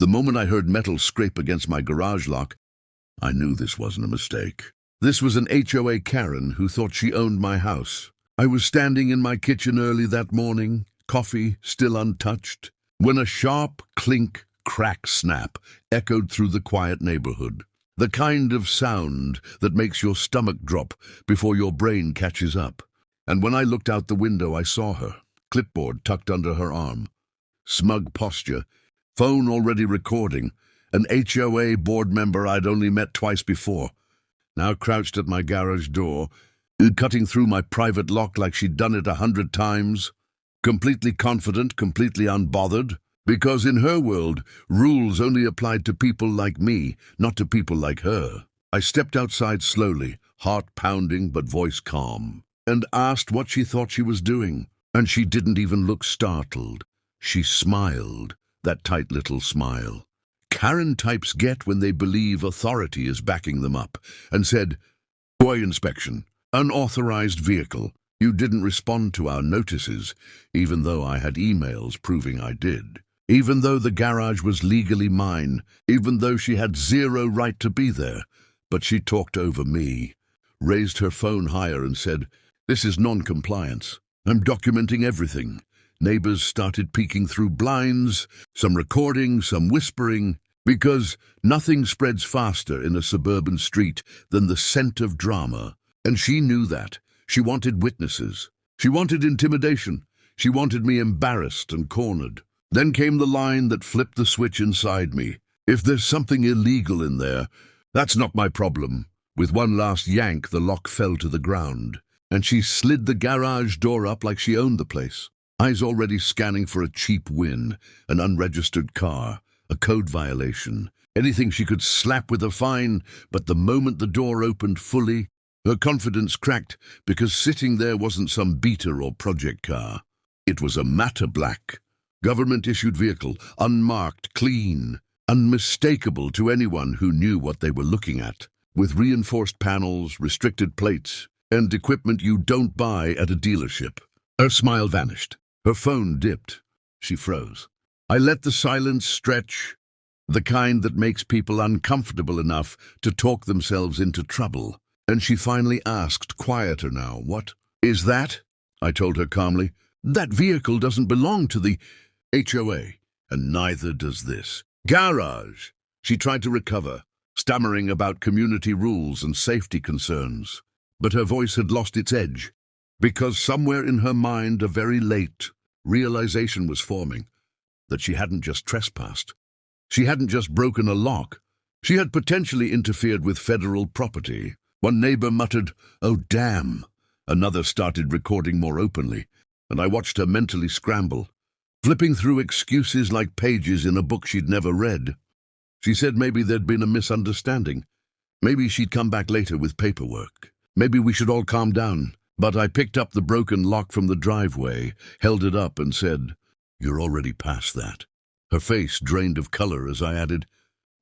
The moment I heard metal scrape against my garage lock, I knew this wasn't a mistake. This was an HOA Karen who thought she owned my house. I was standing in my kitchen early that morning, coffee still untouched, when a sharp clink, crack, snap echoed through the quiet neighborhood. The kind of sound that makes your stomach drop before your brain catches up. And when I looked out the window, I saw her, clipboard tucked under her arm. Smug posture, phone already recording, an HOA board member I'd only met twice before, now crouched at my garage door, cutting through my private lock like she'd done it 100 times, completely confident, completely unbothered, because in her world, rules only applied to people like me, not to people like her. I stepped outside slowly, heart pounding but voice calm, and asked what she thought she was doing, and she didn't even look startled. She smiled, that tight little smile Karen types get when they believe authority is backing them up, and said, HOA inspection, unauthorized vehicle. You didn't respond to our notices, even though I had emails proving I did. Even though the garage was legally mine, even though she had zero right to be there. But she talked over me, raised her phone higher and said, this is non-compliance. I'm documenting everything. Neighbors started peeking through blinds, some recording, some whispering, because nothing spreads faster in a suburban street than the scent of drama. And she knew that. She wanted witnesses. She wanted intimidation. She wanted me embarrassed and cornered. Then came the line that flipped the switch inside me. If there's something illegal in there, that's not my problem. With one last yank, the lock fell to the ground, and she slid the garage door up like she owned the place. Eyes already scanning for a cheap win, an unregistered car, a code violation, anything she could slap with a fine. But the moment the door opened fully, her confidence cracked, because sitting there wasn't some beater or project car. It was a matte black, government-issued vehicle, unmarked, clean, unmistakable to anyone who knew what they were looking at, with reinforced panels, restricted plates, and equipment you don't buy at a dealership. Her smile vanished. Her phone dipped. She froze. I let the silence stretch, the kind that makes people uncomfortable enough to talk themselves into trouble. And she finally asked, quieter now, what is that? I told her calmly, that vehicle doesn't belong to the HOA, and neither does this garage. She tried to recover, stammering about community rules and safety concerns. But her voice had lost its edge, because somewhere in her mind a very late realization was forming that she hadn't just trespassed. She hadn't just broken a lock. She had potentially interfered with federal property. One neighbor muttered, "Oh, damn." Another started recording more openly, and I watched her mentally scramble, flipping through excuses like pages in a book she'd never read. She said maybe there'd been a misunderstanding. Maybe she'd come back later with paperwork. Maybe we should all calm down. But I picked up the broken lock from the driveway, held it up and said, "You're already past that." Her face drained of color as I added,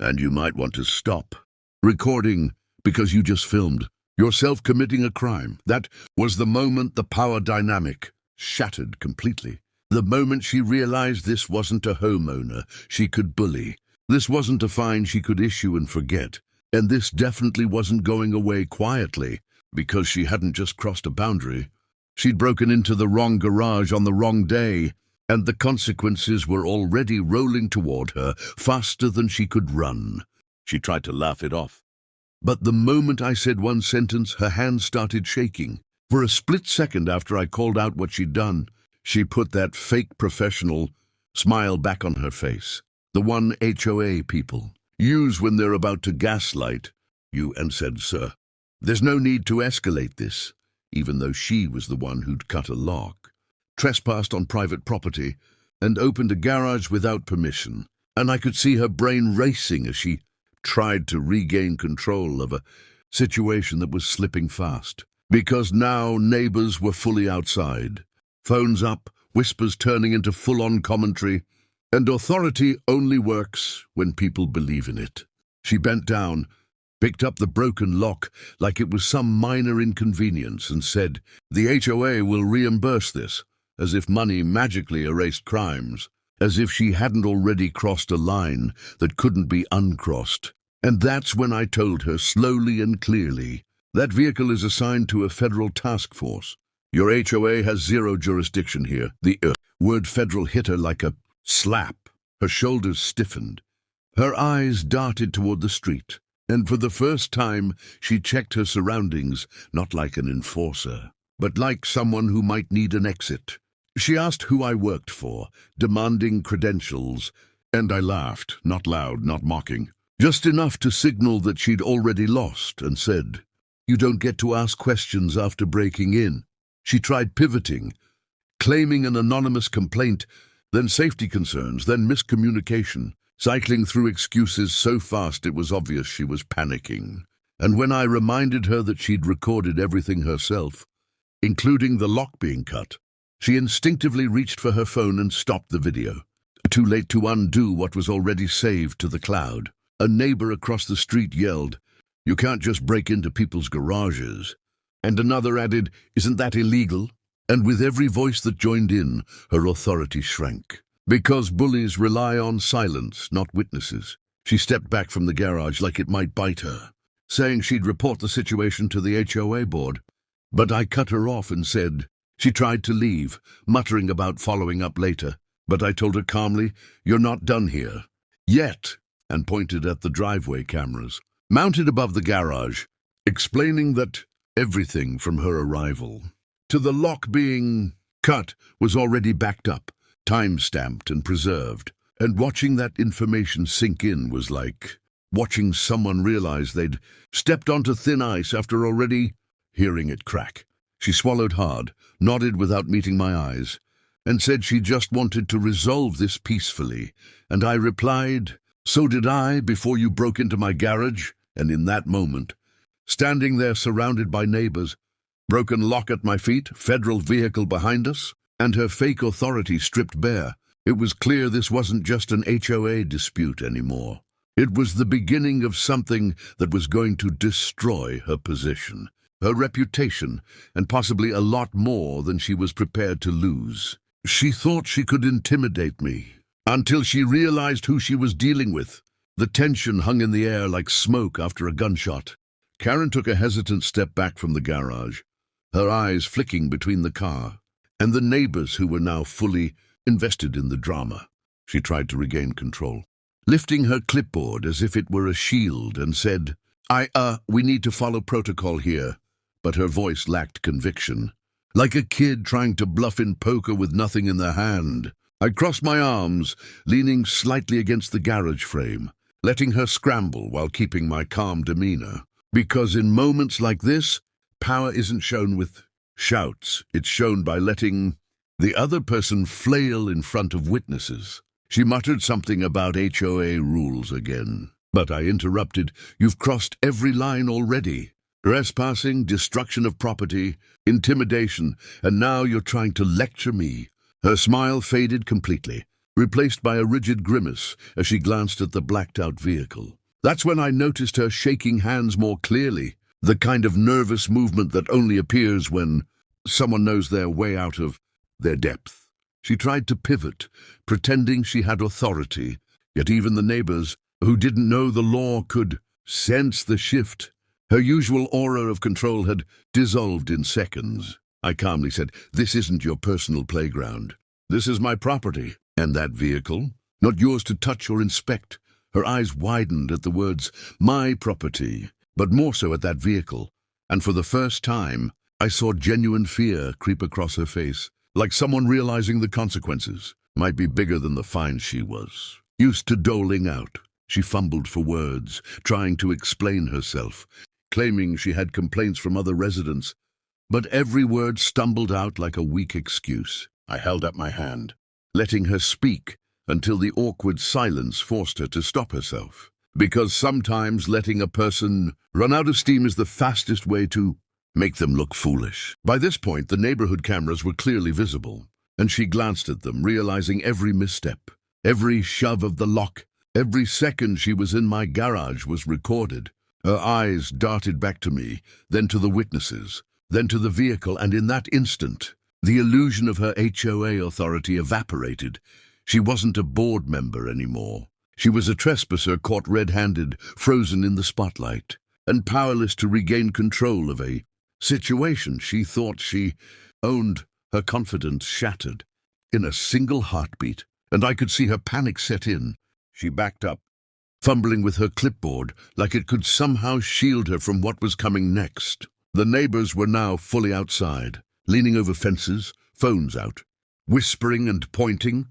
"And you might want to stop recording because you just filmed yourself committing a crime." That was the moment the power dynamic shattered completely. The moment she realized this wasn't a homeowner she could bully. This wasn't a fine she could issue and forget. And this definitely wasn't going away quietly, because she hadn't just crossed a boundary. She'd broken into the wrong garage on the wrong day, and the consequences were already rolling toward her faster than she could run. She tried to laugh it off. But the moment I said one sentence, her hand started shaking. For a split second after I called out what she'd done, she put that fake professional smile back on her face. The one HOA people use when they're about to gaslight you, and said, "Sir, there's no need to escalate this," even though she was the one who'd cut a lock, trespassed on private property, and opened a garage without permission. And I could see her brain racing as she tried to regain control of a situation that was slipping fast. Because now neighbors were fully outside, phones up, whispers turning into full-on commentary, and authority only works when people believe in it. She bent down, picked up the broken lock like it was some minor inconvenience, and said, "The HOA will reimburse this," as if money magically erased crimes. as if she hadn't already crossed a line that couldn't be uncrossed. And that's when I told her slowly and clearly, that vehicle is assigned to a federal task force. Your HOA has zero jurisdiction here. The word federal hit her like a slap. Her shoulders stiffened. Her eyes darted toward the street. And for the first time, she checked her surroundings, not like an enforcer, but like someone who might need an exit. She asked who I worked for, demanding credentials, and I laughed, not loud, not mocking, just enough to signal that she'd already lost, and said, "You don't get to ask questions after breaking in." She tried pivoting, claiming an anonymous complaint, then safety concerns, then miscommunication, cycling through excuses so fast it was obvious she was panicking. And when I reminded her that she'd recorded everything herself, including the lock being cut, she instinctively reached for her phone and stopped the video. Too late to undo what was already saved to the cloud. A neighbor across the street yelled, "You can't just break into people's garages." And another added, "Isn't that illegal?" And with every voice that joined in, her authority shrank. Because bullies rely on silence, not witnesses. She stepped back from the garage like it might bite her, saying she'd report the situation to the HOA board. But I cut her off and said, she tried to leave, muttering about following up later. But I told her calmly, "You're not done here. Yet," and pointed at the driveway cameras, mounted above the garage, explaining that everything from her arrival to the lock being cut was already backed up, time-stamped and preserved. And watching that information sink in was like watching someone realize they'd stepped onto thin ice after already hearing it crack. She swallowed hard, nodded without meeting my eyes, and said she just wanted to resolve this peacefully. And I replied, "So did I before you broke into my garage." And in that moment, standing there surrounded by neighbors, broken lock at my feet, federal vehicle behind us, and her fake authority stripped bare, it was clear this wasn't just an HOA dispute anymore. It was the beginning of something that was going to destroy her position, her reputation, and possibly a lot more than she was prepared to lose. She thought she could intimidate me, until she realized who she was dealing with. The tension hung in the air like smoke after a gunshot. Karen took a hesitant step back from the garage, her eyes flicking between the car and the neighbors who were now fully invested in the drama. She tried to regain control, lifting her clipboard as if it were a shield, and said, We need to follow protocol here." But her voice lacked conviction, like a kid trying to bluff in poker with nothing in their hand. I crossed my arms, leaning slightly against the garage frame, letting her scramble while keeping my calm demeanor. Because in moments like this, power isn't shown with shouts. It's shown by letting the other person flail in front of witnesses. She muttered something about HOA rules again. But I interrupted. "You've crossed every line already. Trespassing, destruction of property, intimidation, and now you're trying to lecture me." Her smile faded completely, replaced by a rigid grimace as she glanced at the blacked-out vehicle. That's when I noticed her shaking hands more clearly, the kind of nervous movement that only appears when someone knows their way out of their depth. She tried to pivot, pretending she had authority, yet even the neighbors, who didn't know the law, could sense the shift. Her usual aura of control had dissolved in seconds. I calmly said, "This isn't your personal playground. This is my property, and that vehicle, not yours to touch or inspect." Her eyes widened at the words, "my property," but more so at that vehicle. And for the first time, I saw genuine fear creep across her face, like someone realizing the consequences might be bigger than the fine she was used to doling out. She fumbled for words, trying to explain herself, claiming she had complaints from other residents, but every word stumbled out like a weak excuse. I held up my hand, letting her speak until the awkward silence forced her to stop herself. Because sometimes letting a person run out of steam is the fastest way to make them look foolish. By this point, the neighborhood cameras were clearly visible, and she glanced at them, realizing every misstep, every shove of the lock, every second she was in my garage was recorded. Her eyes darted back to me, then to the witnesses, then to the vehicle, and in that instant, the illusion of her HOA authority evaporated. She wasn't a board member anymore. She was a trespasser caught red-handed, frozen in the spotlight, and powerless to regain control of a situation she thought she owned. Her confidence shattered in a single heartbeat, and I could see her panic set in. She backed up, fumbling with her clipboard like it could somehow shield her from what was coming next. The neighbors were now fully outside, leaning over fences, phones out, whispering and pointing,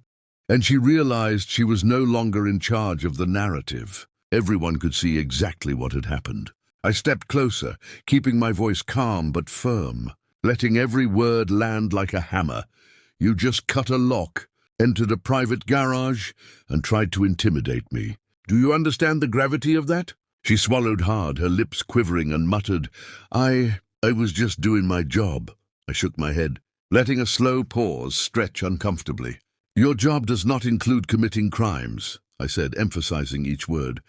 and she realized she was no longer in charge of the narrative. Everyone could see exactly what had happened. I stepped closer, keeping my voice calm but firm, letting every word land like a hammer. You just cut a lock, entered a private garage, and tried to intimidate me. Do you understand the gravity of that? She swallowed hard, her lips quivering, and muttered, I was just doing my job. I shook my head, letting a slow pause stretch uncomfortably. Your job does not include committing crimes, I said, emphasizing each word.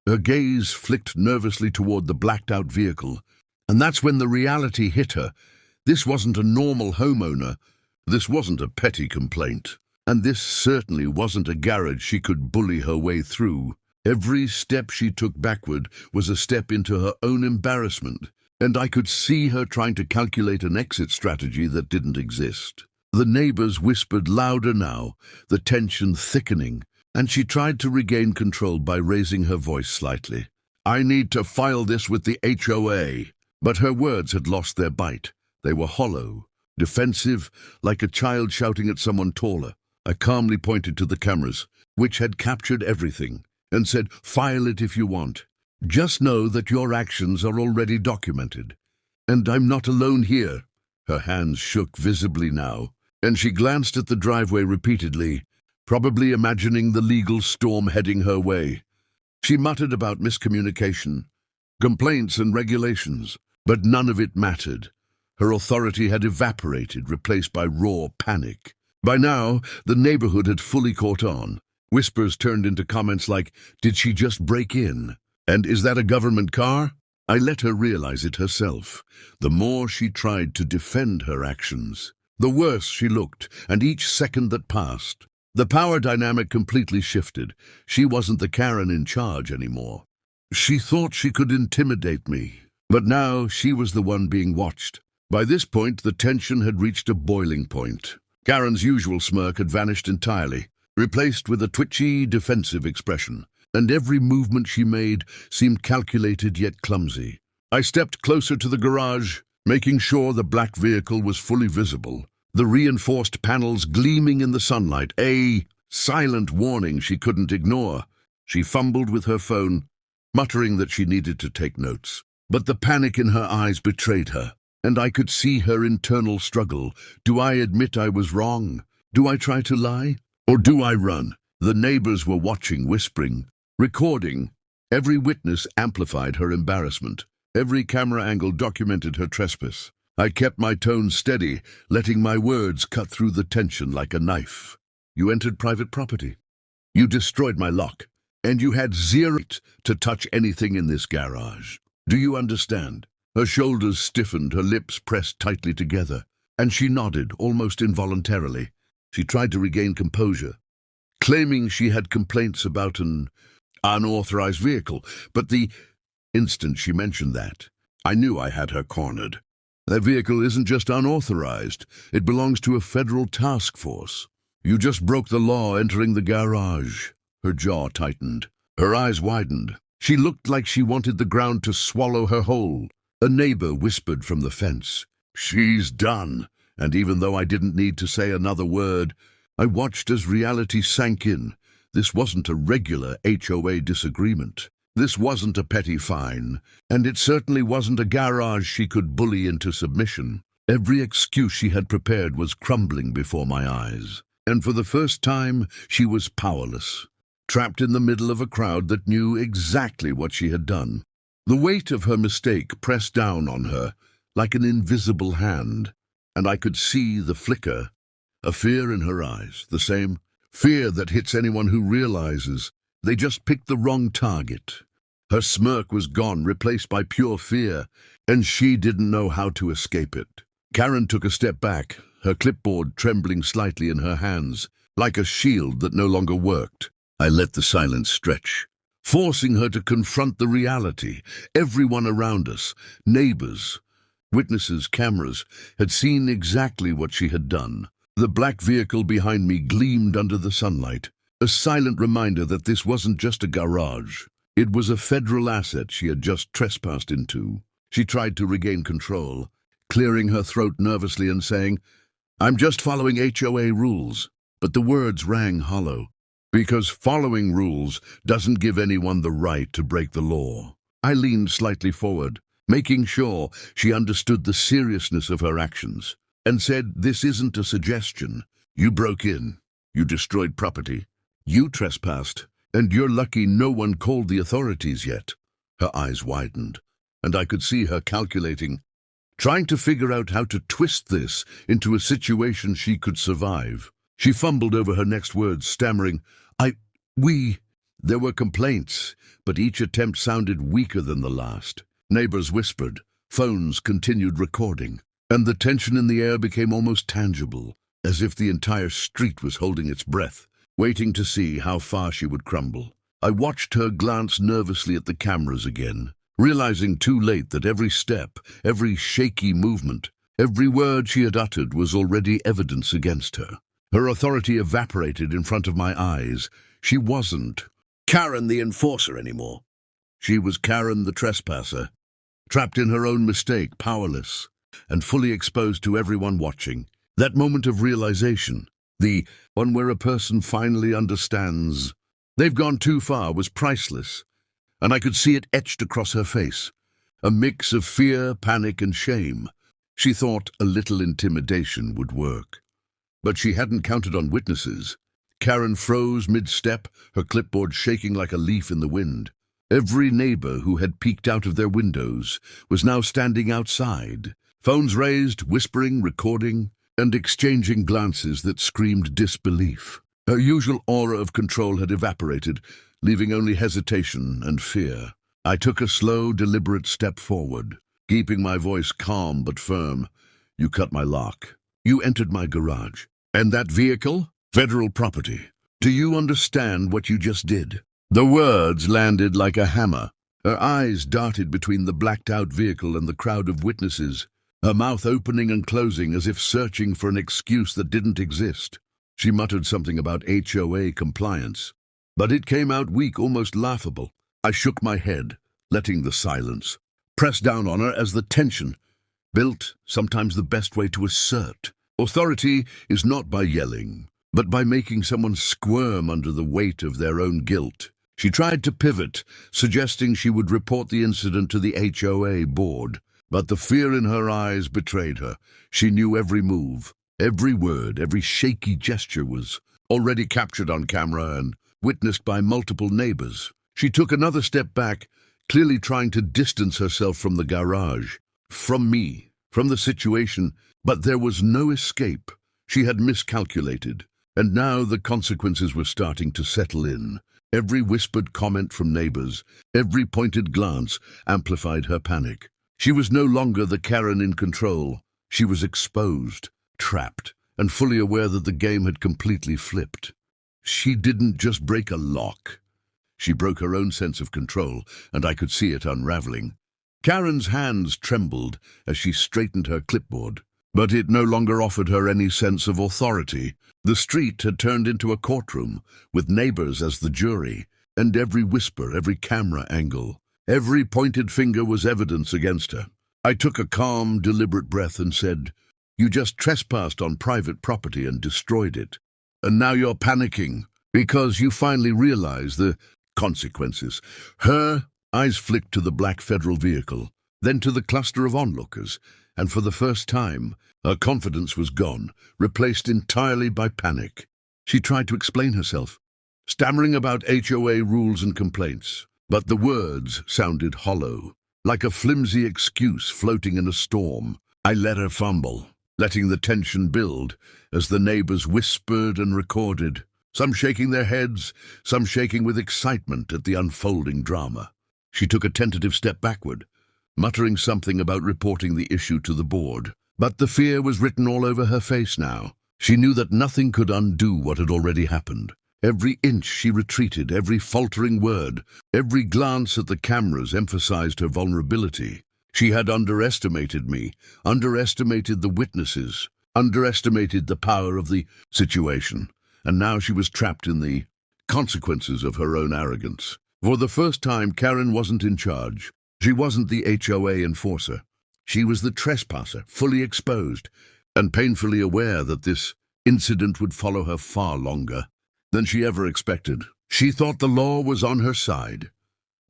Her gaze flicked nervously toward the blacked-out vehicle, and that's when the reality hit her. This wasn't a normal homeowner. This wasn't a petty complaint. And this certainly wasn't a garage she could bully her way through. Every step she took backward was a step into her own embarrassment, and I could see her trying to calculate an exit strategy that didn't exist. The neighbors whispered louder now, the tension thickening, and she tried to regain control by raising her voice slightly. I need to file this with the HOA. But her words had lost their bite. They were hollow, defensive, like a child shouting at someone taller. I calmly pointed to the cameras, which had captured everything, and said, file it if you want. Just know that your actions are already documented. And I'm not alone here. Her hands shook visibly now, and she glanced at the driveway repeatedly, probably imagining the legal storm heading her way. She muttered about miscommunication, complaints and regulations, but none of it mattered. Her authority had evaporated, replaced by raw panic. By now, the neighborhood had fully caught on. Whispers turned into comments like, did she just break in? And is that a government car? I let her realize it herself. The more she tried to defend her actions, the worse she looked, and each second that passed, the power dynamic completely shifted. She wasn't the Karen in charge anymore. She thought she could intimidate me, but now she was the one being watched. By this point, the tension had reached a boiling point. Karen's usual smirk had vanished entirely, replaced with a twitchy, defensive expression, and every movement she made seemed calculated yet clumsy. I stepped closer to the garage, making sure the black vehicle was fully visible, the reinforced panels gleaming in the sunlight, a silent warning she couldn't ignore. She fumbled with her phone, muttering that she needed to take notes. But the panic in her eyes betrayed her, and I could see her internal struggle. Do I admit I was wrong? Do I try to lie? Or do I run? The neighbors were watching, whispering, recording. Every witness amplified her embarrassment. Every camera angle documented her trespass. I kept my tone steady, letting my words cut through the tension like a knife. You entered private property. You destroyed my lock, and you had zero right to touch anything in this garage. Do you understand? Her shoulders stiffened, her lips pressed tightly together, and she nodded almost involuntarily. She tried to regain composure, claiming she had complaints about an unauthorized vehicle, but the instant she mentioned that, I knew I had her cornered. That vehicle isn't just unauthorized, it belongs to a federal task force. You just broke the law entering the garage. Her jaw tightened, her eyes widened. She looked like she wanted the ground to swallow her whole. A neighbor whispered from the fence, "She's done." And even though I didn't need to say another word, I watched as reality sank in. This wasn't a regular HOA disagreement. This wasn't a petty fine, and it certainly wasn't a garage she could bully into submission. Every excuse she had prepared was crumbling before my eyes, and for the first time she was powerless, trapped in the middle of a crowd that knew exactly what she had done. The weight of her mistake pressed down on her like an invisible hand, and I could see the flicker, a fear in her eyes, the same fear that hits anyone who realizes they just picked the wrong target. Her smirk was gone, replaced by pure fear, and she didn't know how to escape it. Karen took a step back, her clipboard trembling slightly in her hands. like a shield that no longer worked. I let the silence stretch, forcing her to confront the reality. Everyone around us, neighbors, witnesses, cameras, had seen exactly what she had done. The black vehicle behind me gleamed under the sunlight, a silent reminder that this wasn't just a garage. It was a federal asset she had just trespassed into. She tried to regain control, clearing her throat nervously and saying, "I'm just following HOA rules." But the words rang hollow, because following rules doesn't give anyone the right to break the law. I leaned slightly forward, making sure she understood the seriousness of her actions, and said, "This isn't a suggestion. You broke in. You destroyed property. You trespassed, and you're lucky no one called the authorities yet." Her eyes widened, and I could see her calculating, trying to figure out how to twist this into a situation she could survive. She fumbled over her next words, stammering, we... There were complaints, but each attempt sounded weaker than the last. Neighbors whispered, phones continued recording, and the tension in the air became almost tangible, as if the entire street was holding its breath, waiting to see how far she would crumble. I watched her glance nervously at the cameras again, realizing too late that every step, every shaky movement, every word she had uttered was already evidence against her. Her authority evaporated in front of my eyes. She wasn't Karen the enforcer anymore. She was Karen the trespasser, trapped in her own mistake, powerless, and fully exposed to everyone watching. That moment of realization, the one where a person finally understands they've gone too far, was priceless, and I could see it etched across her face, a mix of fear, panic, and shame. She thought a little intimidation would work, but she hadn't counted on witnesses. Karen froze mid-step, her clipboard shaking like a leaf in the wind. Every neighbor who had peeked out of their windows was now standing outside, phones raised, whispering, recording, and exchanging glances that screamed disbelief. Her usual aura of control had evaporated, leaving only hesitation and fear. I took a slow, deliberate step forward, keeping my voice calm but firm. "You cut my lock. You entered my garage. And that vehicle? Federal property. Do you understand what you just did?" The words landed like a hammer. Her eyes darted between the blacked-out vehicle and the crowd of witnesses, her mouth opening and closing as if searching for an excuse that didn't exist. She muttered something about HOA compliance, but it came out weak, almost laughable. I shook my head, letting the silence press down on her as the tension built. Sometimes the best way to assert authority is not by yelling, but by making someone squirm under the weight of their own guilt. She tried to pivot, suggesting she would report the incident to the HOA board, but the fear in her eyes betrayed her. She knew every move, every word, every shaky gesture was already captured on camera and witnessed by multiple neighbors. She took another step back, clearly trying to distance herself from the garage, from me, from the situation, but there was no escape. She had miscalculated, and now the consequences were starting to settle in. Every whispered comment from neighbors, every pointed glance amplified her panic. She was no longer the Karen in control. She was exposed, trapped, and fully aware that the game had completely flipped. She didn't just break a lock. She broke her own sense of control, and I could see it unraveling. Karen's hands trembled as she straightened her clipboard, but it no longer offered her any sense of authority. The street had turned into a courtroom, with neighbors as the jury, and every whisper, every camera angle, every pointed finger was evidence against her. I took a calm, deliberate breath and said, "You just trespassed on private property and destroyed it. And now you're panicking because you finally realize the consequences." Her eyes flicked to the black federal vehicle, then to the cluster of onlookers, and for the first time, her confidence was gone, replaced entirely by panic. She tried to explain herself, stammering about HOA rules and complaints, but the words sounded hollow, like a flimsy excuse floating in a storm. I let her fumble, letting the tension build as the neighbors whispered and recorded, some shaking their heads, some shaking with excitement at the unfolding drama. She took a tentative step backward, muttering something about reporting the issue to the board. But the fear was written all over her face now. She knew that nothing could undo what had already happened. Every inch she retreated, every faltering word, every glance at the cameras emphasized her vulnerability. She had underestimated me, underestimated the witnesses, underestimated the power of the situation, and now she was trapped in the consequences of her own arrogance. For the first time, Karen wasn't in charge. She wasn't the HOA enforcer. She was the trespasser, fully exposed, and painfully aware that this incident would follow her far longer than she ever expected. She thought the law was on her side,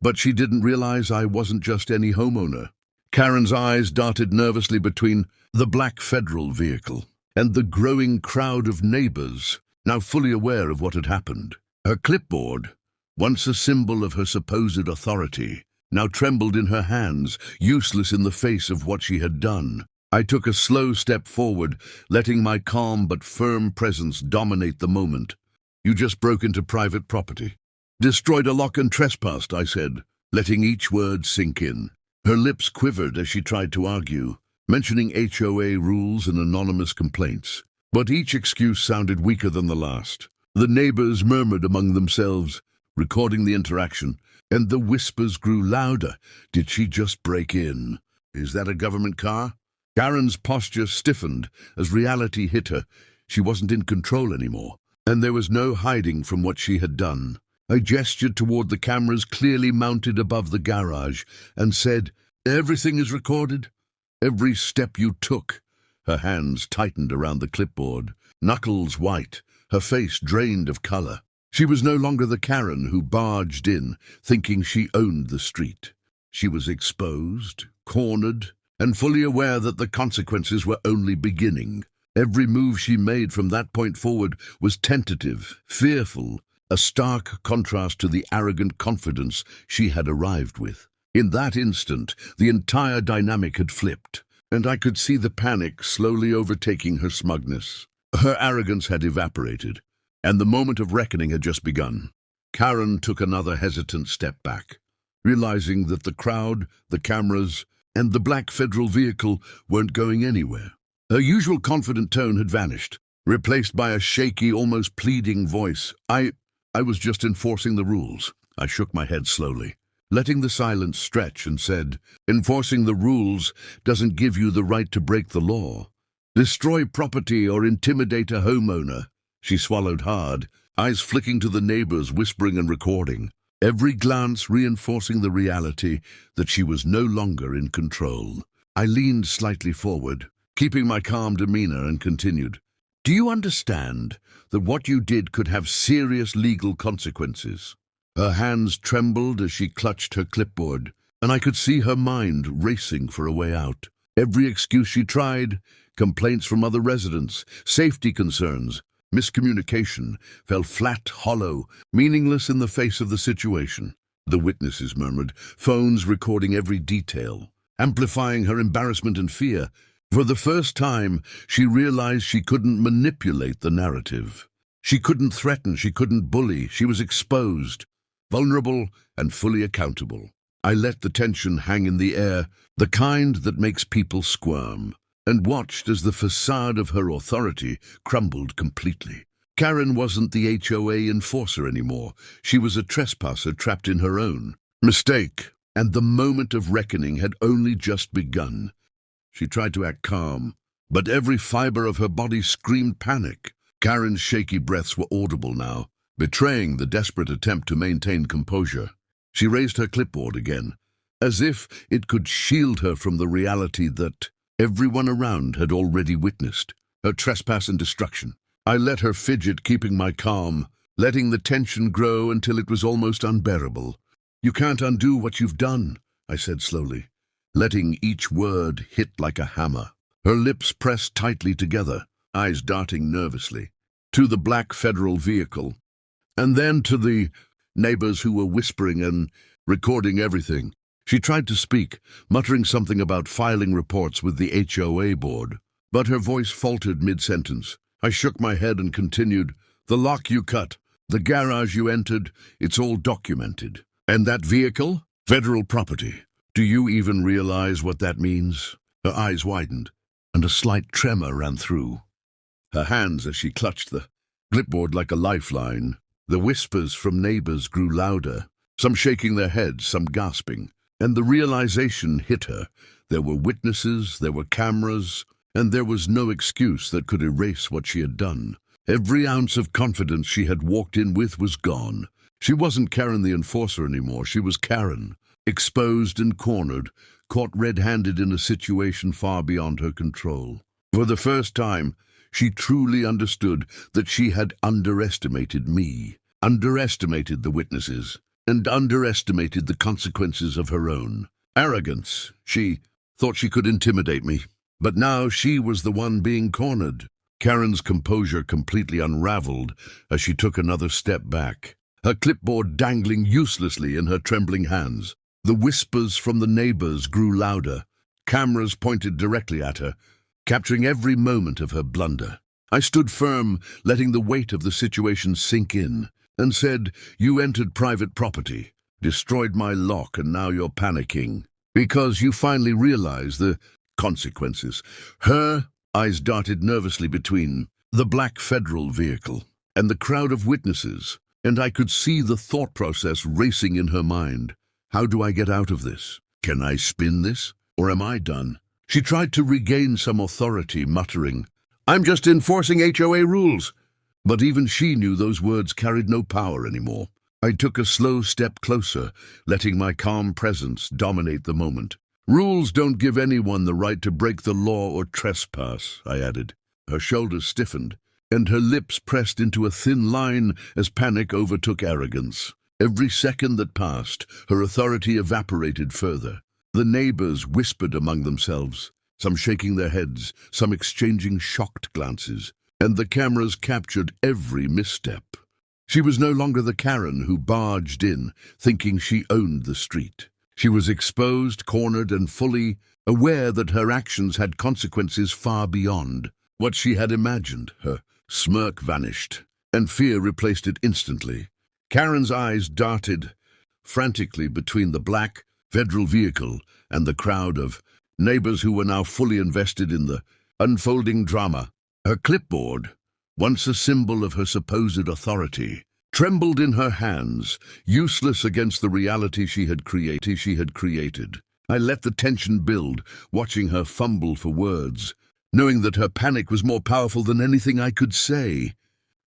but she didn't realize I wasn't just any homeowner. Karen's eyes darted nervously between the black federal vehicle and the growing crowd of neighbors, now fully aware of what had happened. Her clipboard, once a symbol of her supposed authority, now trembled in her hands, useless in the face of what she had done. I took a slow step forward, letting my calm but firm presence dominate the moment. "You just broke into private property. Destroyed a lock and trespassed," I said, letting each word sink in. Her lips quivered as she tried to argue, mentioning HOA rules and anonymous complaints. But each excuse sounded weaker than the last. The neighbors murmured among themselves, recording the interaction, and the whispers grew louder. Did she just break in? Is that a government car? Karen's posture stiffened as reality hit her. She wasn't in control anymore, and there was no hiding from what she had done. I gestured toward the cameras clearly mounted above the garage and said, "Everything is recorded. Every step you took." Her hands tightened around the clipboard, knuckles white, her face drained of color. She was no longer the Karen who barged in, thinking she owned the street. She was exposed, cornered, and fully aware that the consequences were only beginning. Every move she made from that point forward was tentative, fearful, a stark contrast to the arrogant confidence she had arrived with. In that instant, the entire dynamic had flipped, and I could see the panic slowly overtaking her smugness. Her arrogance had evaporated, and the moment of reckoning had just begun. Karen took another hesitant step back, realizing that the crowd, the cameras, and the black federal vehicle weren't going anywhere. Her usual confident tone had vanished, replaced by a shaky, almost pleading voice. I was just enforcing the rules." I shook my head slowly, letting the silence stretch, and said, "Enforcing the rules doesn't give you the right to break the law. Destroy property or intimidate a homeowner." She swallowed hard, eyes flicking to the neighbors, whispering and recording, every glance reinforcing the reality that she was no longer in control. I leaned slightly forward, keeping my calm demeanor, and continued, "Do you understand that what you did could have serious legal consequences?" Her hands trembled as she clutched her clipboard, and I could see her mind racing for a way out. Every excuse she tried, complaints from other residents, safety concerns, miscommunication, fell flat, hollow, meaningless in the face of the situation. The witnesses murmured, phones recording every detail, amplifying her embarrassment and fear. For the first time, she realized she couldn't manipulate the narrative. She couldn't threaten, she couldn't bully. She was exposed, vulnerable, and fully accountable. I let the tension hang in the air, the kind that makes people squirm, and watched as the facade of her authority crumbled completely. Karen wasn't the HOA enforcer anymore. She was a trespasser trapped in her own mistake, and the moment of reckoning had only just begun. She tried to act calm, but every fiber of her body screamed panic. Karen's shaky breaths were audible now, betraying the desperate attempt to maintain composure. She raised her clipboard again, as if it could shield her from the reality that everyone around had already witnessed, her trespass and destruction. I let her fidget, keeping my calm, letting the tension grow until it was almost unbearable. "You can't undo what you've done," I said slowly, letting each word hit like a hammer. Her lips pressed tightly together, eyes darting nervously, to the black federal vehicle, and then to the neighbors who were whispering and recording everything. She tried to speak, muttering something about filing reports with the HOA board, but her voice faltered mid-sentence. I shook my head and continued, "The lock you cut, the garage you entered, it's all documented. And that vehicle? Federal property. Do you even realize what that means?" Her eyes widened, and a slight tremor ran through her hands as she clutched the clipboard like a lifeline. The whispers from neighbors grew louder, some shaking their heads, some gasping, and the realization hit her. There were witnesses, there were cameras, and there was no excuse that could erase what she had done. Every ounce of confidence she had walked in with was gone. She wasn't Karen the enforcer anymore. She was Karen, exposed and cornered, caught red-handed in a situation far beyond her control. For the first time, she truly understood that she had underestimated me, underestimated the witnesses, and underestimated the consequences of her own arrogance. She thought she could intimidate me, but now she was the one being cornered. Karen's composure completely unraveled as she took another step back, her clipboard dangling uselessly in her trembling hands. The whispers from the neighbors grew louder. Cameras pointed directly at her, capturing every moment of her blunder. I stood firm, letting the weight of the situation sink in, and said, "You entered private property, destroyed my lock, and now you're panicking because you finally realize the consequences." Her eyes darted nervously between the black federal vehicle and the crowd of witnesses, and I could see the thought process racing in her mind. How do I get out of this? Can I spin this? Or am I done? She tried to regain some authority, muttering, "I'm just enforcing HOA rules." But even she knew those words carried no power anymore. I took a slow step closer, letting my calm presence dominate the moment. "Rules don't give anyone the right to break the law or trespass," I added. Her shoulders stiffened, and her lips pressed into a thin line as panic overtook arrogance. Every second that passed, her authority evaporated further. The neighbors whispered among themselves, some shaking their heads, some exchanging shocked glances, and the cameras captured every misstep. She was no longer the Karen who barged in, thinking she owned the street. She was exposed, cornered, and fully aware that her actions had consequences far beyond what she had imagined. Her smirk vanished, and fear replaced it instantly. Karen's eyes darted frantically between the black federal vehicle and the crowd of neighbors who were now fully invested in the unfolding drama. Her clipboard, once a symbol of her supposed authority, trembled in her hands, useless against the reality she had created. I let the tension build, watching her fumble for words, knowing that her panic was more powerful than anything I could say.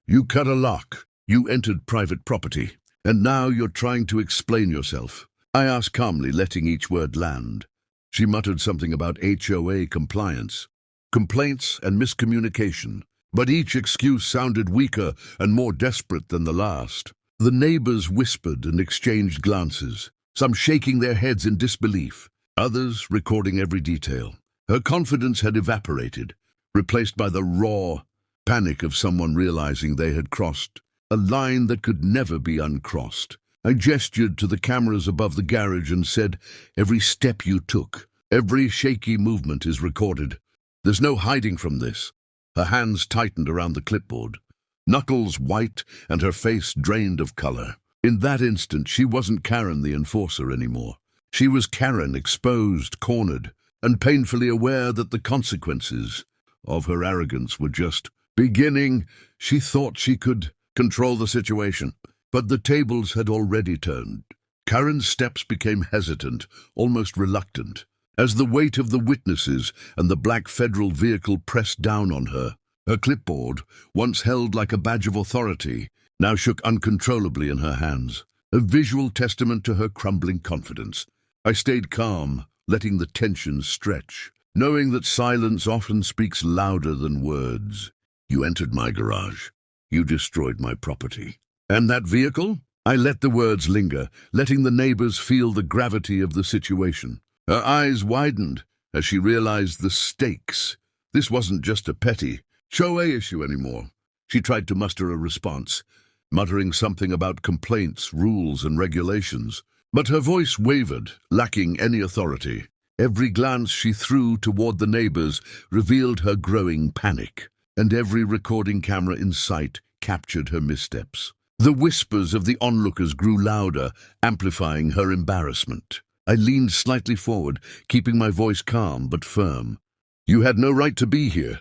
"You cut a lock, you entered private property, and now you're trying to explain yourself," I asked calmly, letting each word land. She muttered something about HOA compliance, complaints, and miscommunication, but each excuse sounded weaker and more desperate than the last. The neighbors whispered and exchanged glances, some shaking their heads in disbelief, others recording every detail. Her confidence had evaporated, replaced by the raw panic of someone realizing they had crossed a line that could never be uncrossed. I gestured to the cameras above the garage and said, "Every step you took, every shaky movement is recorded. There's no hiding from this." Her hands tightened around the clipboard, knuckles white and her face drained of color. In that instant, she wasn't Karen the enforcer anymore. She was Karen, exposed, cornered, and painfully aware that the consequences of her arrogance were just beginning. She thought she could control the situation, but the tables had already turned. Karen's steps became hesitant, almost reluctant, as the weight of the witnesses and the black federal vehicle pressed down on her. Her clipboard, once held like a badge of authority, now shook uncontrollably in her hands, a visual testament to her crumbling confidence. I stayed calm, letting the tension stretch, knowing that silence often speaks louder than words. "You entered my garage. You destroyed my property. And that vehicle?" I let the words linger, letting the neighbors feel the gravity of the situation. Her eyes widened as she realized the stakes. This wasn't just a petty HOA issue anymore. She tried to muster a response, muttering something about complaints, rules, and regulations. But her voice wavered, lacking any authority. Every glance she threw toward the neighbors revealed her growing panic, and every recording camera in sight captured her missteps. The whispers of the onlookers grew louder, amplifying her embarrassment. I leaned slightly forward, keeping my voice calm but firm. "You had no right to be here.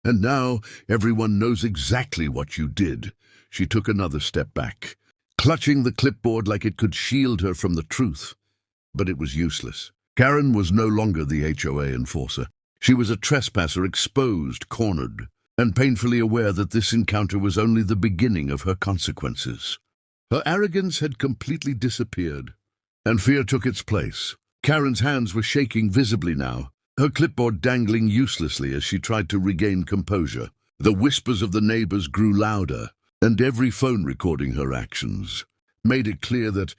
And now everyone knows exactly what you did. She took another step back, clutching the clipboard like it could shield her from the truth. But it was useless. Karen was no longer the HOA enforcer. She was a trespasser, exposed, cornered, and painfully aware that this encounter was only the beginning of her consequences. Her arrogance had completely disappeared, and fear took its place. Karen's hands were shaking visibly now, her clipboard dangling uselessly as she tried to regain composure. The whispers of the neighbors grew louder, and every phone recording her actions made it clear that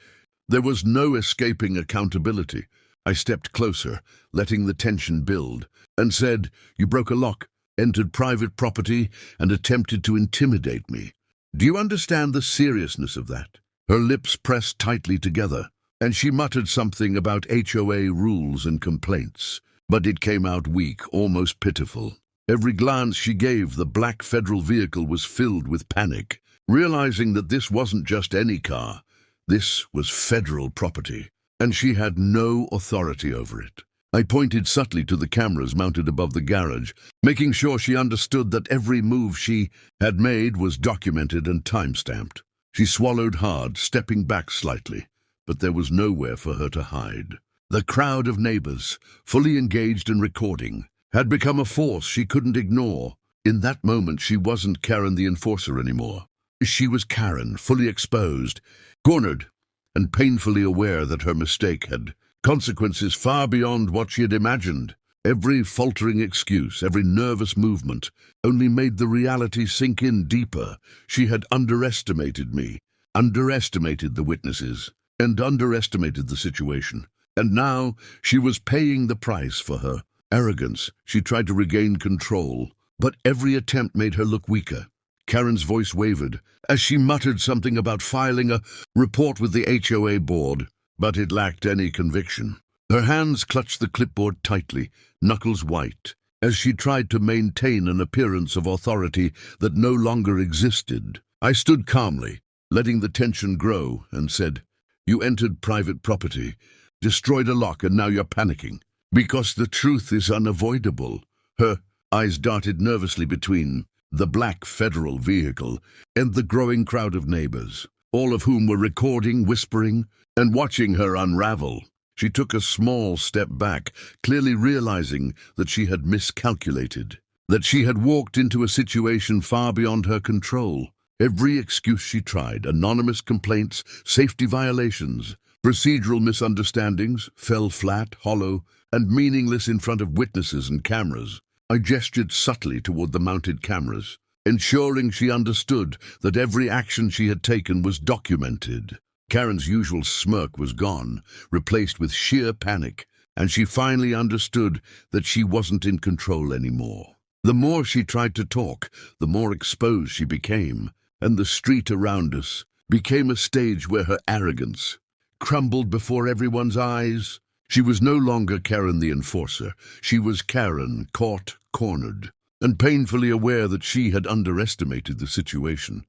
there was no escaping accountability. I stepped closer, letting the tension build, and said, "You broke a lock, entered private property, and attempted to intimidate me. Do you understand the seriousness of that?" Her lips pressed tightly together, and she muttered something about HOA rules and complaints, but it came out weak, almost pitiful. Every glance she gave the black federal vehicle was filled with panic, realizing that this wasn't just any car. This was federal property, and she had no authority over it. I pointed subtly to the cameras mounted above the garage, making sure she understood that every move she had made was documented and time-stamped. She swallowed hard, stepping back slightly, but there was nowhere for her to hide. The crowd of neighbors, fully engaged in recording, had become a force she couldn't ignore. In that moment, she wasn't Karen the enforcer anymore. She was Karen, fully exposed, cornered, and painfully aware that her mistake had consequences far beyond what she had imagined. Every faltering excuse, every nervous movement, only made the reality sink in deeper. She had underestimated me, underestimated the witnesses, and underestimated the situation. And now she was paying the price for her arrogance. She tried to regain control, but every attempt made her look weaker. Karen's voice wavered as she muttered something about filing a report with the HOA board, but it lacked any conviction. Her hands clutched the clipboard tightly, knuckles white, as she tried to maintain an appearance of authority that no longer existed. I stood calmly, letting the tension grow, and said, "You entered private property, destroyed a lock, and now you're panicking. Because the truth is unavoidable." Her eyes darted nervously between the black federal vehicle and the growing crowd of neighbors, all of whom were recording, whispering, and watching her unravel. She took a small step back, clearly realizing that she had miscalculated, that she had walked into a situation far beyond her control. Every excuse she tried, anonymous complaints, safety violations, procedural misunderstandings, fell flat, hollow, and meaningless in front of witnesses and cameras. I gestured subtly toward the mounted cameras, ensuring she understood that every action she had taken was documented. Karen's usual smirk was gone, replaced with sheer panic, and she finally understood that she wasn't in control anymore. The more she tried to talk, the more exposed she became, and the street around us became a stage where her arrogance crumbled before everyone's eyes. She was no longer Karen the enforcer. She was Karen, caught, cornered, and painfully aware that she had underestimated the situation.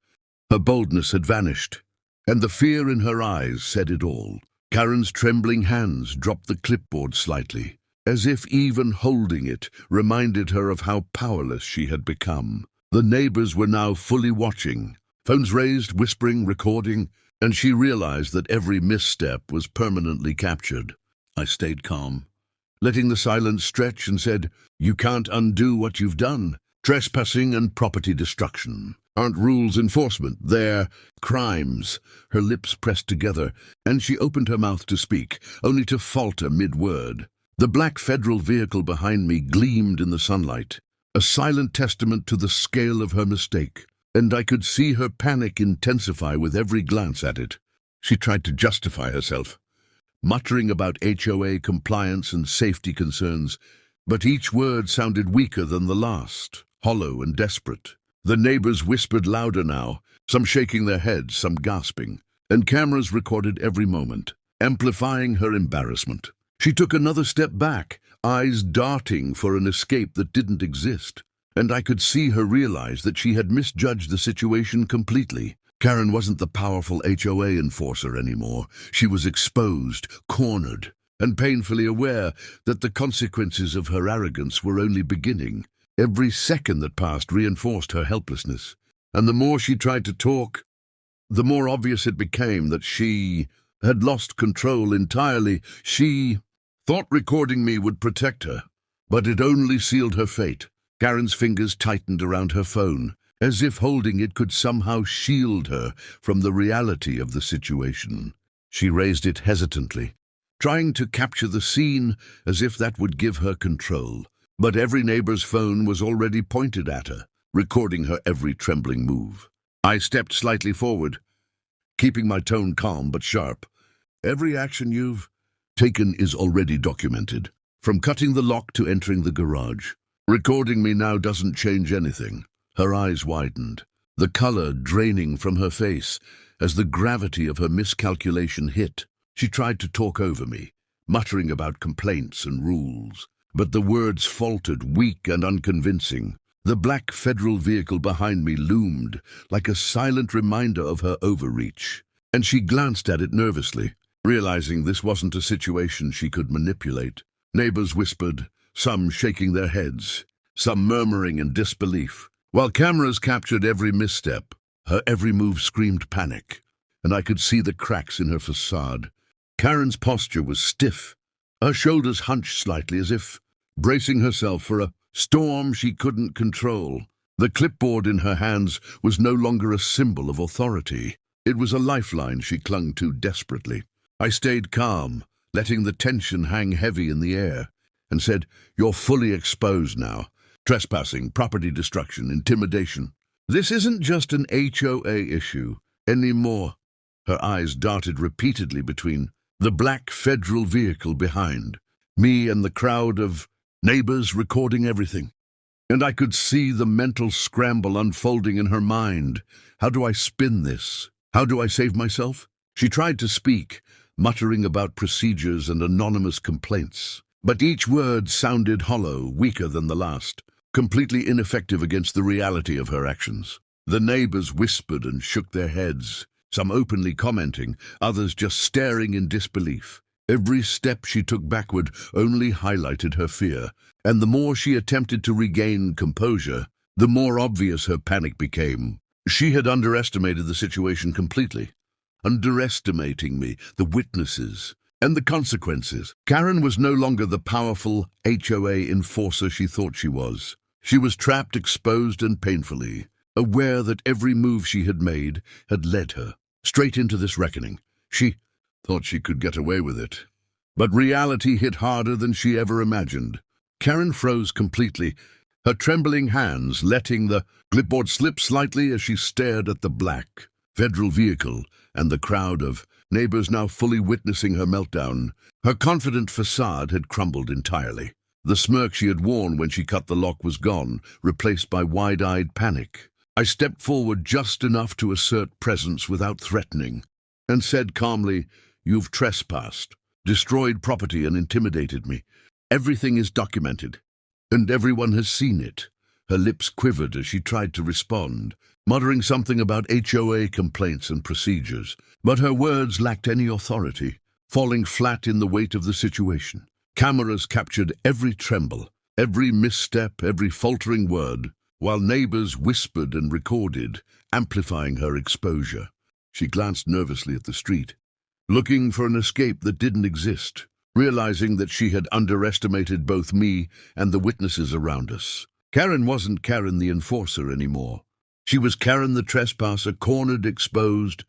Her boldness had vanished, and the fear in her eyes said it all. Karen's trembling hands dropped the clipboard slightly, as if even holding it reminded her of how powerless she had become. The neighbors were now fully watching, phones raised, whispering, recording, and she realized that every misstep was permanently captured. I stayed calm, letting the silence stretch, and said, "You can't undo what you've done. Trespassing and property destruction aren't rules enforcement, they're crimes." Her lips pressed together, and she opened her mouth to speak, only to falter mid-word. The black federal vehicle behind me gleamed in the sunlight, a silent testament to the scale of her mistake, and I could see her panic intensify with every glance at it. She tried to justify herself, muttering about HOA compliance and safety concerns, but each word sounded weaker than the last, hollow and desperate. The neighbors whispered louder now, some shaking their heads, some gasping, and cameras recorded every moment, amplifying her embarrassment. She took another step back, eyes darting for an escape that didn't exist, and I could see her realize that she had misjudged the situation completely. Karen wasn't the powerful HOA enforcer anymore. She was exposed, cornered, and painfully aware that the consequences of her arrogance were only beginning. Every second that passed reinforced her helplessness, and the more she tried to talk, the more obvious it became that she had lost control entirely. She thought recording me would protect her, but it only sealed her fate. Karen's fingers tightened around her phone, as if holding it could somehow shield her from the reality of the situation. She raised it hesitantly, trying to capture the scene as if that would give her control. But every neighbor's phone was already pointed at her, recording her every trembling move. I stepped slightly forward, keeping my tone calm but sharp. Every action you've taken is already documented, from cutting the lock to entering the garage. Recording me now doesn't change anything. Her eyes widened, the color draining from her face as the gravity of her miscalculation hit. She tried to talk over me, muttering about complaints and rules, but the words faltered, weak and unconvincing. The black federal vehicle behind me loomed like a silent reminder of her overreach, and she glanced at it nervously, realizing this wasn't a situation she could manipulate. Neighbors whispered, some shaking their heads, some murmuring in disbelief. While cameras captured every misstep, her every move screamed panic, and I could see the cracks in her facade. Karen's posture was stiff, her shoulders hunched slightly as if bracing herself for a storm she couldn't control. The clipboard in her hands was no longer a symbol of authority. It was a lifeline she clung to desperately. I stayed calm, letting the tension hang heavy in the air, and said, "You're fully exposed now. Trespassing, property destruction, intimidation. This isn't just an HOA issue anymore." Her eyes darted repeatedly between the black federal vehicle behind me and the crowd of neighbors recording everything. And I could see the mental scramble unfolding in her mind. How do I spin this? How do I save myself? She tried to speak, muttering about procedures and anonymous complaints. But each word sounded hollow, weaker than the last, completely ineffective against the reality of her actions. The neighbors whispered and shook their heads, some openly commenting, others just staring in disbelief. Every step she took backward only highlighted her fear, and the more she attempted to regain composure, the more obvious her panic became. She had underestimated the situation completely, underestimating me, the witnesses, and the consequences. Karen was no longer the powerful HOA enforcer she thought she was. She was trapped, exposed, and painfully aware that every move she had made had led her straight into this reckoning. She thought she could get away with it, but reality hit harder than she ever imagined. Karen froze completely, her trembling hands letting the clipboard slip slightly as she stared at the black federal vehicle and the crowd of neighbors now fully witnessing her meltdown. Her confident facade had crumbled entirely. The smirk she had worn when she cut the lock was gone, replaced by wide-eyed panic. I stepped forward just enough to assert presence without threatening, and said calmly, "You've trespassed, destroyed property and intimidated me. Everything is documented, and everyone has seen it." Her lips quivered as she tried to respond, muttering something about HOA complaints and procedures, but her words lacked any authority, falling flat in the weight of the situation. Cameras captured every tremble, every misstep, every faltering word, while neighbors whispered and recorded, amplifying her exposure. She glanced nervously at the street, looking for an escape that didn't exist, realizing that she had underestimated both me and the witnesses around us. Karen wasn't Karen the enforcer anymore. She was Karen the trespasser, cornered, exposed,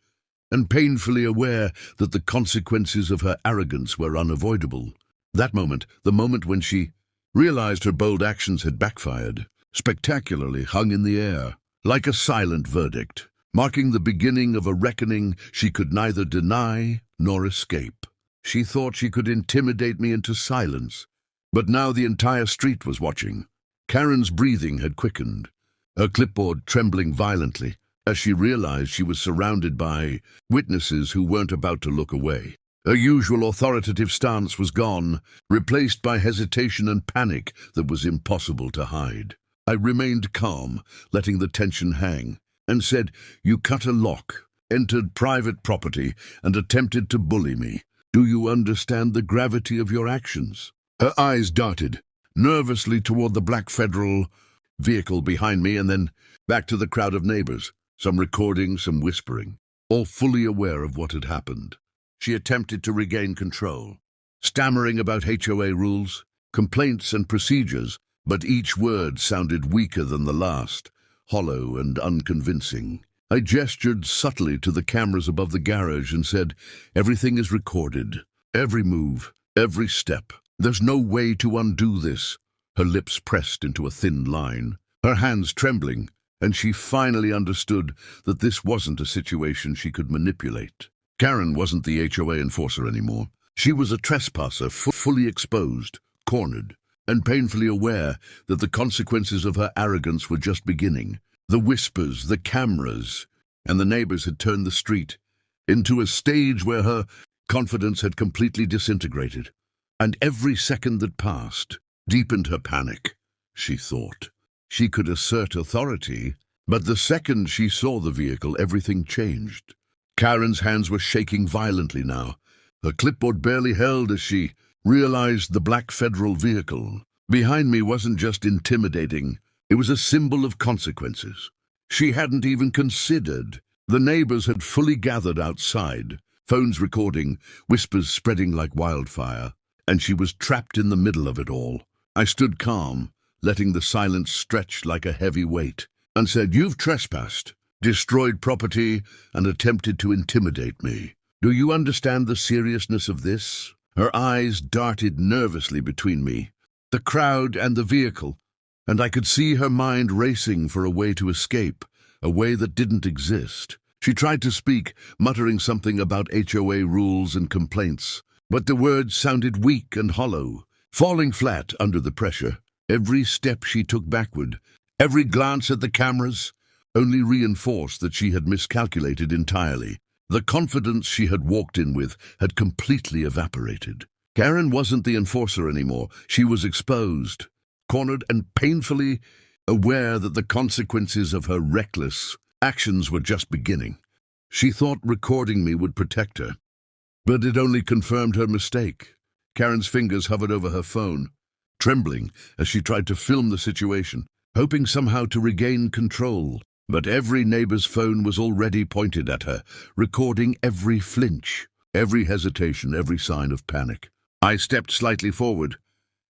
and painfully aware that the consequences of her arrogance were unavoidable. That moment, the moment when she realized her bold actions had backfired, spectacularly hung in the air, like a silent verdict, marking the beginning of a reckoning she could neither deny nor escape. She thought she could intimidate me into silence, but now the entire street was watching. Karen's breathing had quickened, her clipboard trembling violently, as she realized she was surrounded by witnesses who weren't about to look away. Her usual authoritative stance was gone, replaced by hesitation and panic that was impossible to hide. I remained calm, letting the tension hang, and said, "You cut a lock, entered private property, and attempted to bully me. Do you understand the gravity of your actions?" Her eyes darted nervously toward the black federal vehicle behind me, and then back to the crowd of neighbors, some recording, some whispering, all fully aware of what had happened. She attempted to regain control, stammering about HOA rules, complaints and procedures, but each word sounded weaker than the last, hollow and unconvincing. I gestured subtly to the cameras above the garage and said, "Everything is recorded. Every move, every step. There's no way to undo this." Her lips pressed into a thin line, her hands trembling, and she finally understood that this wasn't a situation she could manipulate. Karen wasn't the HOA enforcer anymore. She was a trespasser, fully exposed, cornered, and painfully aware that the consequences of her arrogance were just beginning. The whispers, the cameras, and the neighbors had turned the street into a stage where her confidence had completely disintegrated. And every second that passed deepened her panic, she thought. She could assert authority, but the second she saw the vehicle, everything changed. Karen's hands were shaking violently now. Her clipboard barely held as she realized the black federal vehicle behind me wasn't just intimidating, it was a symbol of consequences. She hadn't even considered. The neighbors had fully gathered outside, phones recording, whispers spreading like wildfire, and she was trapped in the middle of it all. I stood calm, letting the silence stretch like a heavy weight, and said, "You've trespassed, destroyed property, and attempted to intimidate me. Do you understand the seriousness of this?" Her eyes darted nervously between me, the crowd and the vehicle, and I could see her mind racing for a way to escape, a way that didn't exist. She tried to speak, muttering something about HOA rules and complaints, but the words sounded weak and hollow, falling flat under the pressure. Every step she took backward, every glance at the cameras, only reinforced that she had miscalculated entirely. The confidence she had walked in with had completely evaporated. Karen wasn't the enforcer anymore. She was exposed, cornered, and painfully aware that the consequences of her reckless actions were just beginning. She thought recording me would protect her, but it only confirmed her mistake. Karen's fingers hovered over her phone, trembling as she tried to film the situation, hoping somehow to regain control. But every neighbor's phone was already pointed at her, recording every flinch, every hesitation, every sign of panic. I stepped slightly forward,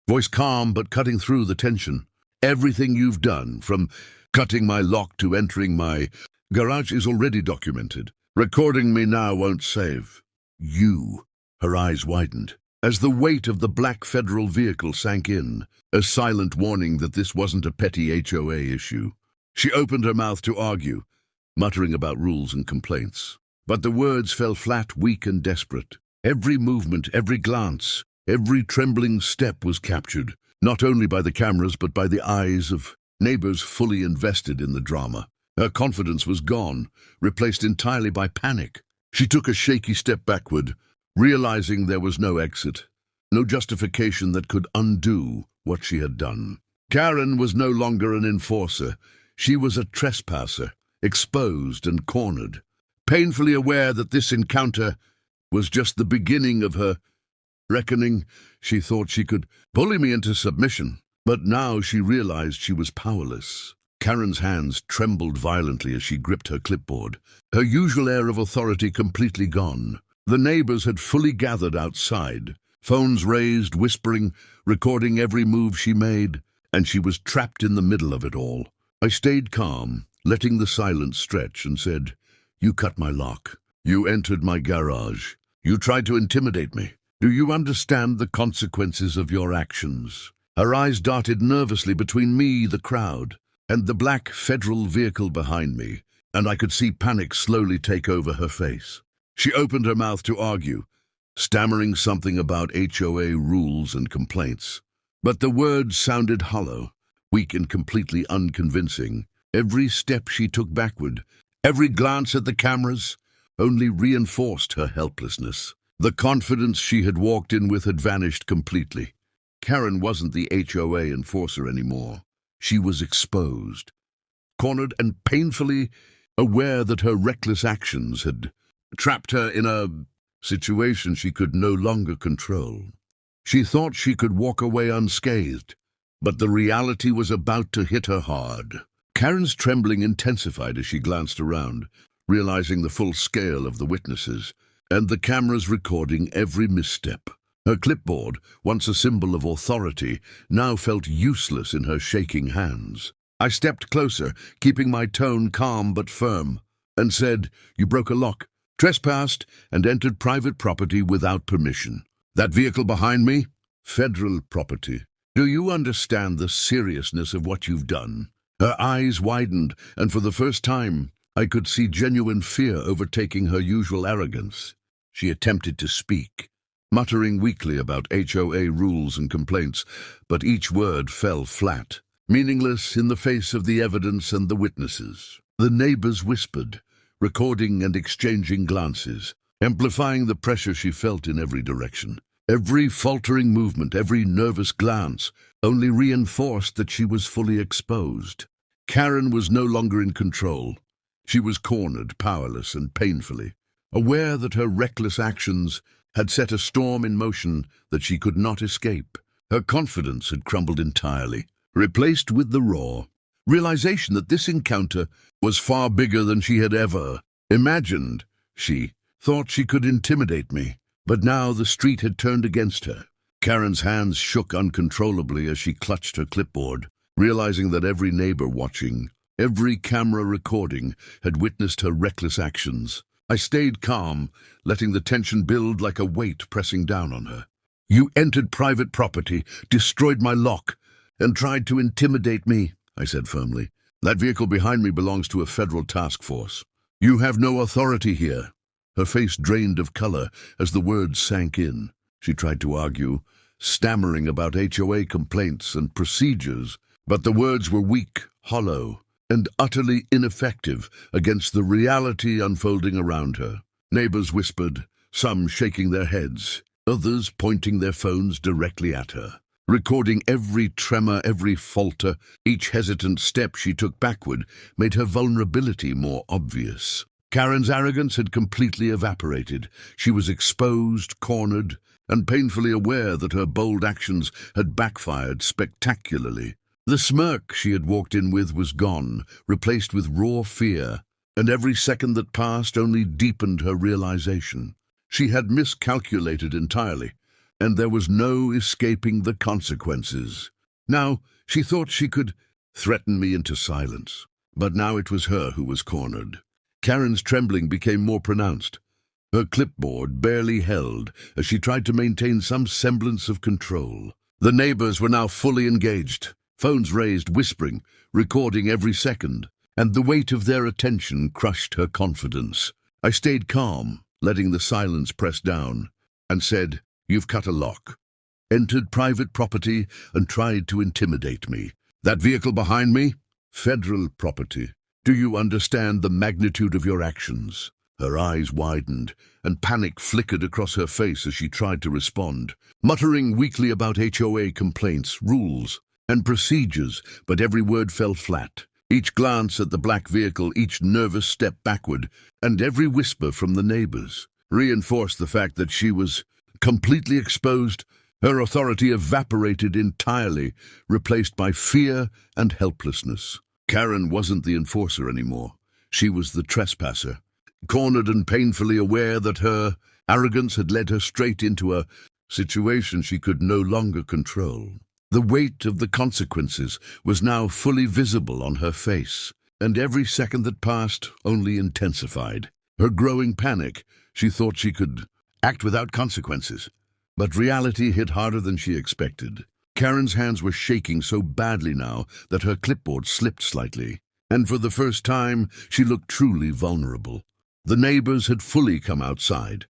voice calm but cutting through the tension. "Everything you've done, from cutting my lock to entering my garage, is already documented. Recording me now won't save you." Her eyes widened as the weight of the black federal vehicle sank in, a silent warning that this wasn't a petty HOA issue. She opened her mouth to argue, muttering about rules and complaints. But the words fell flat, weak and desperate. Every movement, every glance, every trembling step was captured, not only by the cameras but by the eyes of neighbors fully invested in the drama. Her confidence was gone, replaced entirely by panic. She took a shaky step backward, realizing there was no exit, no justification that could undo what she had done. Karen was no longer an enforcer. She was a trespasser, exposed and cornered, painfully aware that this encounter was just the beginning of her reckoning. She thought she could bully me into submission, but now she realized she was powerless. Karen's hands trembled violently as she gripped her clipboard, her usual air of authority completely gone. The neighbors had fully gathered outside, phones raised, whispering, recording every move she made, and she was trapped in the middle of it all. I stayed calm, letting the silence stretch, and said, "You cut my lock. You entered my garage. You tried to intimidate me. Do you understand the consequences of your actions?" Her eyes darted nervously between me, the crowd, and the black federal vehicle behind me, and I could see panic slowly take over her face. She opened her mouth to argue, stammering something about HOA rules and complaints. But the words sounded hollow, weak and completely unconvincing. Every step she took backward, every glance at the cameras, only reinforced her helplessness. The confidence she had walked in with had vanished completely. Karen wasn't the HOA enforcer anymore. She was exposed, cornered and painfully aware that her reckless actions had trapped her in a situation she could no longer control. She thought she could walk away unscathed, But the reality was about to hit her hard. Karen's trembling intensified as she glanced around, realizing the full scale of the witnesses, and the cameras recording every misstep. Her clipboard, once a symbol of authority, now felt useless in her shaking hands. I stepped closer, keeping my tone calm but firm, and said, "You broke a lock, trespassed, and entered private property without permission. That vehicle behind me? Federal property. Do you understand the seriousness of what you've done?" Her eyes widened, and for the first time, I could see genuine fear overtaking her usual arrogance. She attempted to speak, muttering weakly about HOA rules and complaints, but each word fell flat, meaningless in the face of the evidence and the witnesses. The neighbors whispered, recording and exchanging glances, amplifying the pressure she felt in every direction. Every faltering movement, every nervous glance, only reinforced that she was fully exposed. Karen was no longer in control. She was cornered, powerless and painfully, aware that her reckless actions had set a storm in motion that she could not escape. Her confidence had crumbled entirely, replaced with the raw realization that this encounter was far bigger than she had ever imagined. She thought she could intimidate me, but now the street had turned against her. Karen's hands shook uncontrollably as she clutched her clipboard, realizing that every neighbor watching, every camera recording, had witnessed her reckless actions. I stayed calm, letting the tension build like a weight pressing down on her. "You entered private property, destroyed my lock, and tried to intimidate me," I said firmly. "That vehicle behind me belongs to a federal task force. You have no authority here." Her face drained of color as the words sank in. She tried to argue, stammering about HOA complaints and procedures, but the words were weak, hollow, and utterly ineffective against the reality unfolding around her. Neighbors whispered, some shaking their heads, others pointing their phones directly at her, recording every tremor, every falter. Each hesitant step she took backward made her vulnerability more obvious. Karen's arrogance had completely evaporated. She was exposed, cornered, and painfully aware that her bold actions had backfired spectacularly. The smirk she had walked in with was gone, replaced with raw fear, and every second that passed only deepened her realization. She had miscalculated entirely, and there was no escaping the consequences. Now, she thought she could threaten me into silence, but now it was her who was cornered. Karen's trembling became more pronounced. Her clipboard barely held as she tried to maintain some semblance of control. The neighbors were now fully engaged, phones raised, whispering, recording every second, and the weight of their attention crushed her confidence. I stayed calm, letting the silence press down, and said, "You've cut a lock, entered private property, and tried to intimidate me. That vehicle behind me? Federal property. Do you understand the magnitude of your actions?" Her eyes widened, and panic flickered across her face as she tried to respond, muttering weakly about HOA complaints, rules, and procedures, but every word fell flat. Each glance at the black vehicle, each nervous step backward, and every whisper from the neighbors reinforced the fact that she was completely exposed. Her authority evaporated entirely, replaced by fear and helplessness. Karen wasn't the enforcer anymore. She was the trespasser, cornered and painfully aware that her arrogance had led her straight into a situation she could no longer control. The weight of the consequences was now fully visible on her face, and every second that passed only intensified. Her growing panic, she thought she could act without consequences, but reality hit harder than she expected. Karen's hands were shaking so badly now that her clipboard slipped slightly, and for the first time she looked truly vulnerable. The neighbors had fully come outside,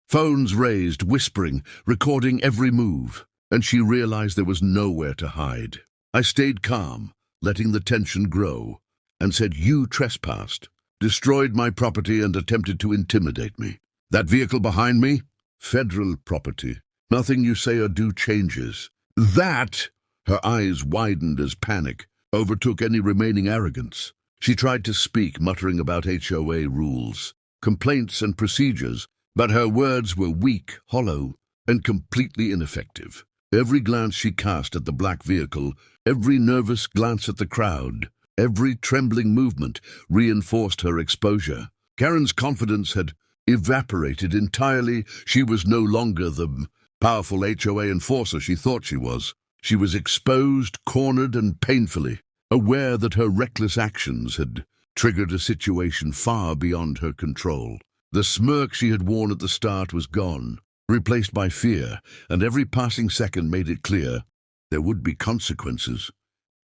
phones raised, whispering, recording every move, and she realized there was nowhere to hide. I stayed calm, letting the tension grow, and said, "You trespassed, destroyed my property, and attempted to intimidate me. That vehicle behind me? Federal property. Nothing you say or do changes." "That?" Her eyes widened as panic overtook any remaining arrogance. She tried to speak, muttering about HOA rules, complaints, and procedures, but her words were weak, hollow, and completely ineffective. Every glance she cast at the black vehicle, every nervous glance at the crowd, every trembling movement reinforced her exposure. Karen's confidence had evaporated entirely. She was no longer the powerful HOA enforcer she thought she was. She was exposed, cornered, and painfully aware that her reckless actions had triggered a situation far beyond her control. The smirk she had worn at the start was gone, replaced by fear, and every passing second made it clear there would be consequences.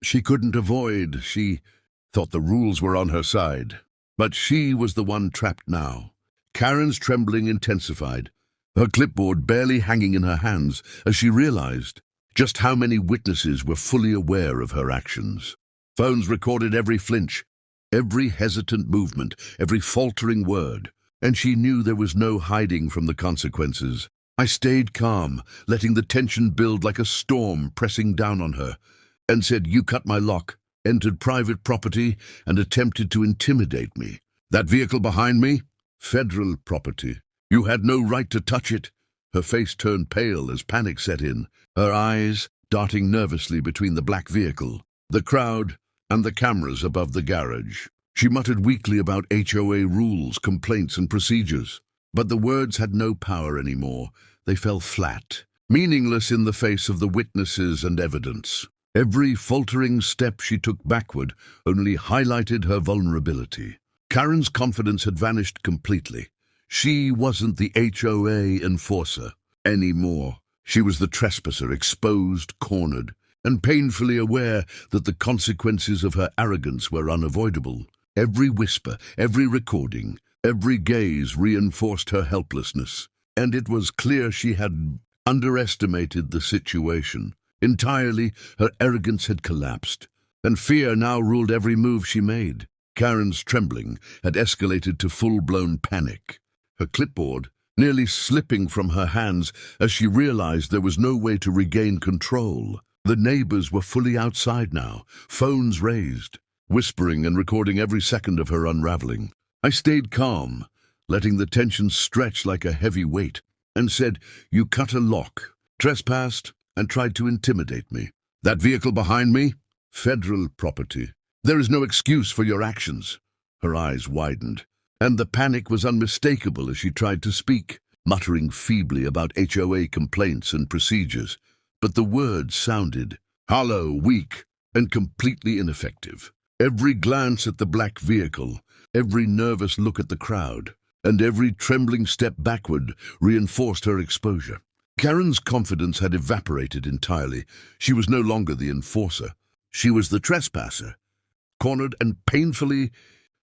She couldn't avoid. She thought the rules were on her side. But she was the one trapped now. Karen's trembling intensified, her clipboard barely hanging in her hands as she realized just how many witnesses were fully aware of her actions. Phones recorded every flinch, every hesitant movement, every faltering word, and she knew there was no hiding from the consequences. I stayed calm, letting the tension build like a storm pressing down on her, and said, "You cut my lock, entered private property, and attempted to intimidate me. That vehicle behind me? Federal property. You had no right to touch it." Her face turned pale as panic set in, her eyes darting nervously between the black vehicle, the crowd, and the cameras above the garage. She muttered weakly about HOA rules, complaints, and procedures. But the words had no power anymore. They fell flat, meaningless in the face of the witnesses and evidence. Every faltering step she took backward only highlighted her vulnerability. Karen's confidence had vanished completely. She wasn't the HOA enforcer anymore. She was the trespasser, exposed, cornered, and painfully aware that the consequences of her arrogance were unavoidable. Every whisper, every recording, every gaze reinforced her helplessness, and it was clear she had underestimated the situation. Entirely, her arrogance had collapsed, and fear now ruled every move she made. Karen's trembling had escalated to full-blown panic, her clipboard nearly slipping from her hands as she realized there was no way to regain control. The neighbors were fully outside now, phones raised, whispering and recording every second of her unraveling. I stayed calm, letting the tension stretch like a heavy weight, and said, "You cut a lock, trespassed, and tried to intimidate me. That vehicle behind me? Federal property. There is no excuse for your actions." Her eyes widened, and the panic was unmistakable as she tried to speak, muttering feebly about HOA complaints and procedures. But the words sounded hollow, weak, and completely ineffective. Every glance at the black vehicle, every nervous look at the crowd, and every trembling step backward reinforced her exposure. Karen's confidence had evaporated entirely. She was no longer the enforcer. She was the trespasser, cornered and painfully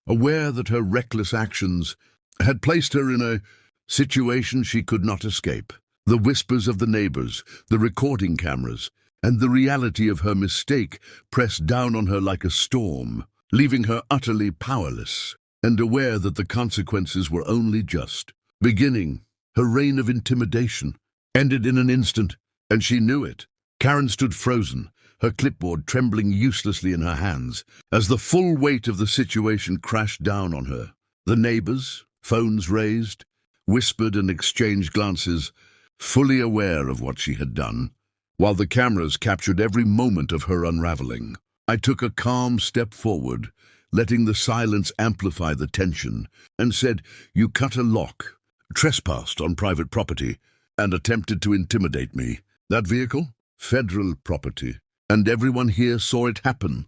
aware that her reckless actions had placed her in a situation she could not escape. The whispers of the neighbors, the recording cameras, and the reality of her mistake pressed down on her like a storm, leaving her utterly powerless and aware that the consequences were only just beginning. Her reign of intimidation ended in an instant, and she knew it. Karen stood frozen, her clipboard trembling uselessly in her hands, as the full weight of the situation crashed down on her. The neighbors, phones raised, whispered and exchanged glances, fully aware of what she had done, while the cameras captured every moment of her unraveling. I took a calm step forward, letting the silence amplify the tension, and said, "You cut a lock, trespassed on private property, and attempted to intimidate me. That vehicle? Federal property. And everyone here saw it happen."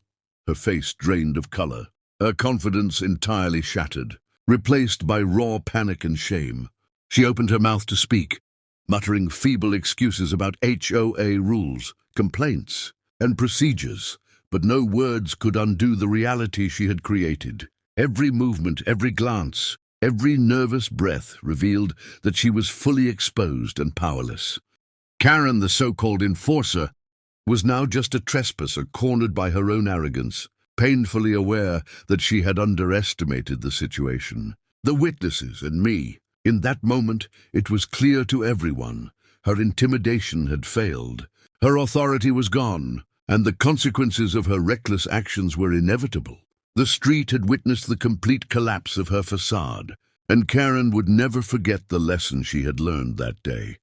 Her face drained of color, her confidence entirely shattered, replaced by raw panic and shame. She opened her mouth to speak, muttering feeble excuses about HOA rules, complaints, and procedures, but no words could undo the reality she had created. Every movement, every glance, every nervous breath revealed that she was fully exposed and powerless. Karen, the so-called enforcer, was now just a trespasser cornered by her own arrogance, painfully aware that she had underestimated the situation. The witnesses and me. In that moment, it was clear to everyone. Her intimidation had failed. Her authority was gone, and the consequences of her reckless actions were inevitable. The street had witnessed the complete collapse of her facade, and Karen would never forget the lesson she had learned that day.